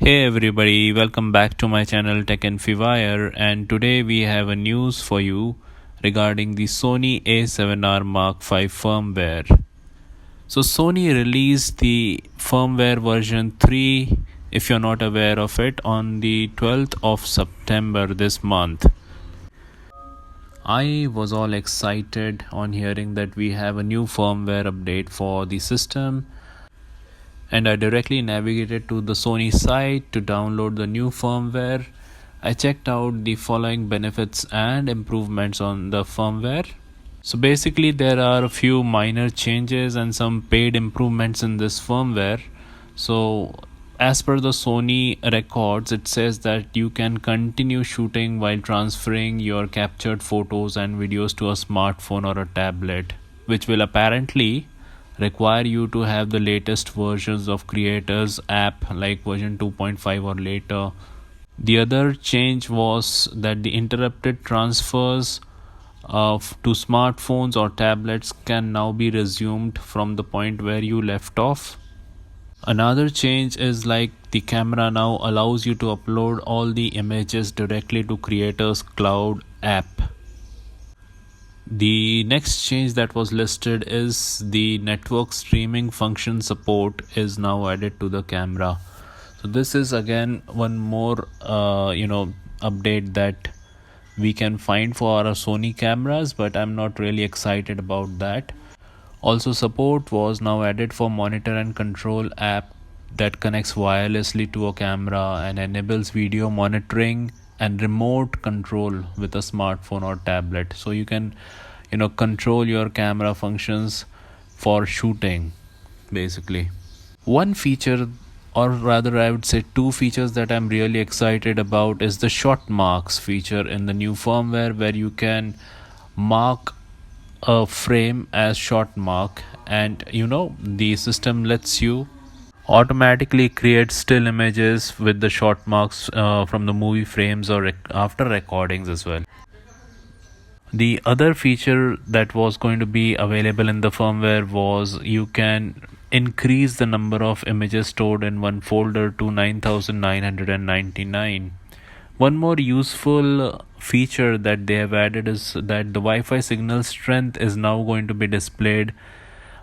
Hey everybody, welcome back to my channel Tech and Fivire, and today we have a news for you regarding the Sony A7R Mark V firmware. So Sony released the firmware version 3, if you're not aware of it, on the 12th of September this month. I was all excited on hearing that we have a new firmware update for the system, and I directly navigated to the Sony site to download the new firmware. I checked out the following benefits and improvements on the firmware. So basically there are a few minor changes and some paid improvements in this firmware. So as per the Sony records, it says that you can continue shooting while transferring your captured photos and videos to a smartphone or a tablet, which will apparently require you to have the latest versions of Creators app like version 2.5 or later. The other change was that the interrupted transfers to smartphones or tablets can now be resumed from the point where you left off. Another change is like the camera now allows you to upload all the images directly to Creators Cloud app. The next change that was listed is the network streaming function support is now added to the camera. So this is again one more update that we can find for our Sony cameras, but I'm not really excited about that. Also, support was now added for monitor and control app that connects wirelessly to a camera and enables video monitoring and remote control with a smartphone or tablet. So you can control your camera functions for shooting basically. One feature, or rather I would say two features that I'm really excited about, is the shot marks feature in the new firmware, where you can mark a frame as shot mark, and the system lets you automatically create still images with the shot marks from the movie frames or after recordings as well. The other feature that was going to be available in the firmware was you can increase the number of images stored in one folder to 9999. One more useful feature that they have added is that the Wi-Fi signal strength is now going to be displayed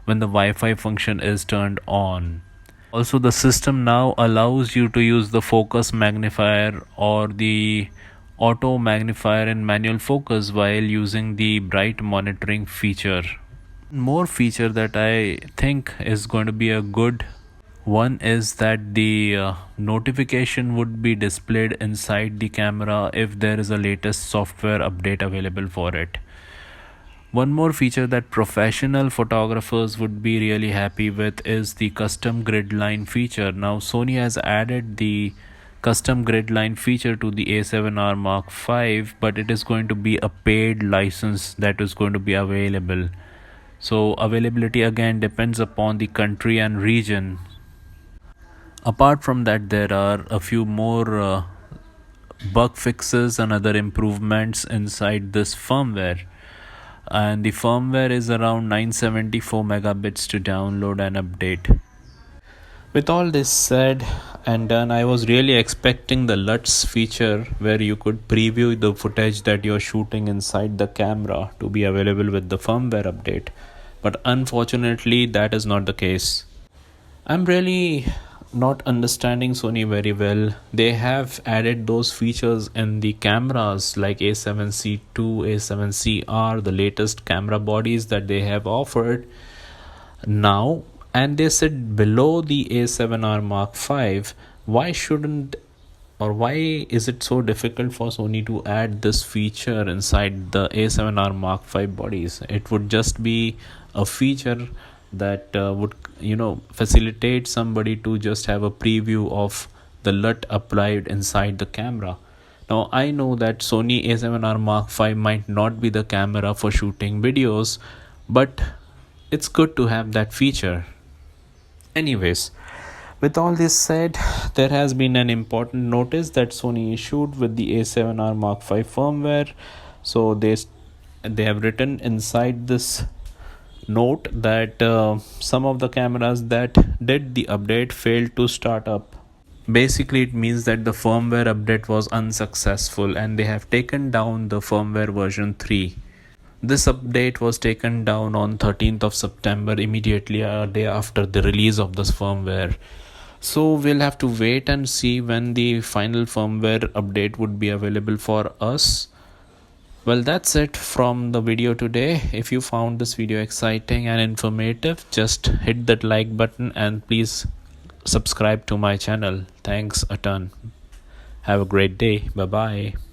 when the Wi-Fi function is turned on. Also, the system now allows you to use the focus magnifier or the auto magnifier in manual focus while using the bright monitoring feature. More feature that I think is going to be a good one is that the notification would be displayed inside the camera if there is a latest software update available for it. One more feature that professional photographers would be really happy with is the custom grid line feature. Now Sony has added the custom grid line feature to the A7R Mark V, but it is going to be a paid license that is going to be available. So availability again depends upon the country and region. Apart from that, there are a few more bug fixes and other improvements inside this firmware, and the firmware is around 974 megabits to download and update. With all this said and done, I was really expecting the LUTs feature where you could preview the footage that you're shooting inside the camera to be available with the firmware update, but unfortunately that is not the case. I'm really not understanding Sony very well. They have added those features in the cameras like A7C2, A7CR, the latest camera bodies that they have offered now, and they said below the A7R Mark V. Why shouldn't, or why is it so difficult for Sony to add this feature inside the A7R Mark V bodies? It would just be a feature that would facilitate somebody to just have a preview of the LUT applied inside the camera. Now I know that Sony A7R Mark V might not be the camera for shooting videos, but it's good to have that feature. Anyways, with all this said, there has been an important notice that Sony issued with the A7R Mark V firmware. So they have written inside this note that some of the cameras that did the update failed to start up Basically, it means that the firmware update was unsuccessful and they have taken down the firmware version 3. This update was taken down on 13th of September, immediately a day after the release of this firmware. So we'll have to wait and see when the final firmware update would be available for us. Well, that's it from the video today. If you found this video exciting and informative, just hit that like button and please subscribe to my channel. Thanks a ton. Have a great day. Bye bye.